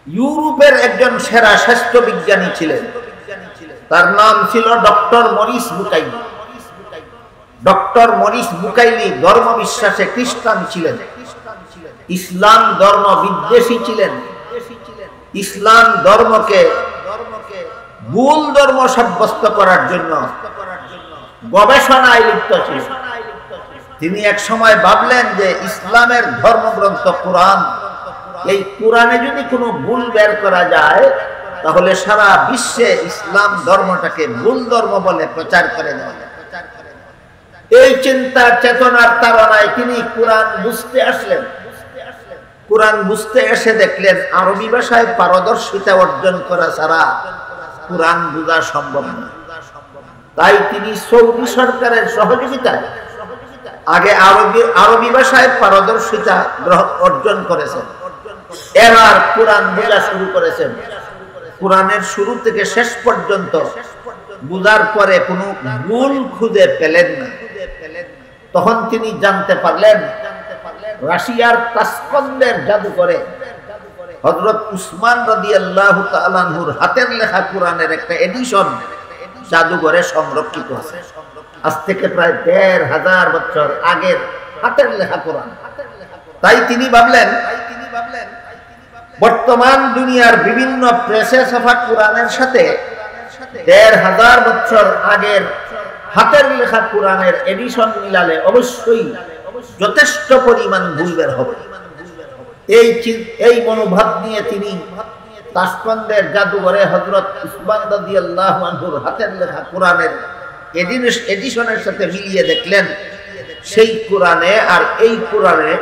ইউরোপের একজন সেরা স্বাস্থ্য বিজ্ঞানী ছিলেন, তার নাম ছিল doctor Morris Bucaille. Doctor Morris Bucaille ধর্ম বিশ্বাসে খ্রিস্টান ছিলেন, ইসলাম ধর্ম বিদ্বেষী ছিলেন, ইসলাম ধর্মকে ভুল ধর্ম সাব্যস্ত করার জন্য গবেষণায় লিপ্ত ছিলেন। তিনি এক সময় ভাবলেন যে ইসলামের ধর্মগ্রন্থ কোরআন, এই কোরআনে যদি কোনো ভুল বের করা যায় তাহলে সারা বিশ্বে ইসলাম ধর্মটাকে ভুল ধর্ম বলে প্রচার করে দেওয়া যায়। এই চিন্তা চেতনার তাড়নায় তিনি কোরআন বুঝতে আসলেন। কোরআন বুঝতে এসে দেখলেন আরবি ভাষায় পারদর্শিতা অর্জন করা ছাড়া কোরআন বোঝা সম্ভব না। তাই তিনি সৌদি সরকারের সহযোগিতায় আগে আরবি ভাষায় পারদর্শিতা অর্জন করেছেন, এবার কোরআন বোঝা শুরু করেছেন। কোরআনের শুরু থেকে শেষ পর্যন্ত বুঝার পরে কোনো ভুল খুঁজে পেলেন না। তখন তিনি জানতে পারলেন রাশিয়ার তাসকন্দের জাদুঘরে হযরত উসমান রাদিয়াল্লাহু তাআলা আনহুর হাতের লেখা কোরআনের একটা এডিশন জাদুঘরে সংরক্ষিত আছে। আজ থেকে প্রায় ১৫০০ বছর আগের হাতের লেখা কোরআন। তাই তিনি ভাবলেন বর্তমান দুনিয়ার বিভিন্ন প্রেসে ছাপা কোরআনের সাথে ১৫০০ বছর আগের হাতের লেখা কোরআনের এডিশন মিলালে অবশ্যই যথেষ্ট পরিমাণ ভুল বের হবে। এই মনোভাব নিয়ে তিনি তাসকন্দের জাদুঘরে হযরত উসমান রাদিয়াল্লাহু আনহুর হাতের লেখা কোরআনের এডিশনের সাথে মিলিয়ে দেখলেন সেই কোরআনে আর এই কোরআনে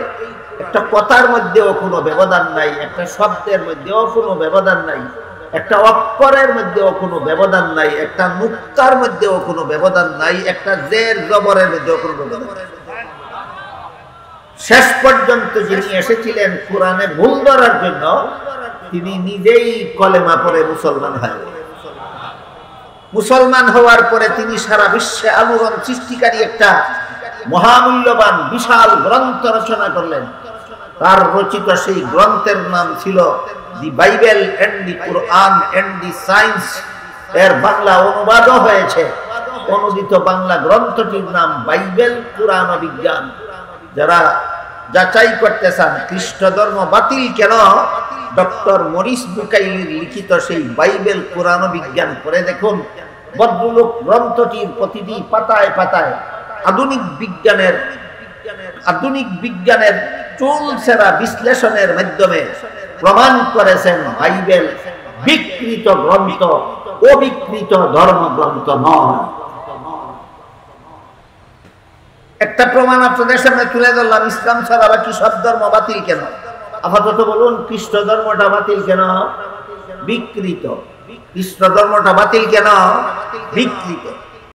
একটা কথার মধ্যেও কোনো ব্যবধান নাই, একটা শব্দের মধ্যেও কোনো ব্যবধান নাই, একটা অক্ষরের মধ্যেও কোনো ব্যবধান নাই, একটা নুক্তার মধ্যেও কোনো ব্যবধান নাই, একটা জের জবরের মধ্যেও কোনো ব্যবধান নাই। শেষ পর্যন্ত যিনি এসেছিলেন কোরআনে ভুল ধরার জন্য, তিনি নিজেই কলেমা পড়ে মুসলমান হয়। মুসলমান হওয়ার পরে তিনি সারা বিশ্বে আলোড়ন সৃষ্টিকারী একটা মহামূল্যবান বিশাল গ্রন্থ রচনা করলেন। তার রচিত সেই গ্রন্থের নাম ছিল the Bible and the Quran and the science. এর বাংলা অনুবাদও হয়েছে। অনুদিত বাংলা গ্রন্থটির নাম বাইবেল কোরআন ও বিজ্ঞান। যারা যাচাই করতে চান খ্রিস্ট ধর্ম বাতিল কেন, ডক্টর মরিস বুকাইলির লিখিত সেই বাইবেল কোরআন ও বিজ্ঞান পড়ে দেখুন। ভদ্রলোক গ্রন্থটির প্রতিটি পাতায় পাতায় আধুনিক বিজ্ঞানের চুলচেরা বিশ্লেষণের মাধ্যমে প্রমাণ করেছেন বাইবেল বিকৃত গ্রন্থ, অবিকৃত ধর্মগ্রন্থ নয়। একটা প্রমাণ আপনাদের সামনে তুলে ধরলাম। ইসলাম ছাড়া বাকি সব ধর্ম বাতিল কেন? আপাতত বলুন খ্রিস্ট ধর্মটা বাতিল কেন? বিকৃত। খ্রিস্ট ধর্মটা বাতিল কেন? বিকৃত।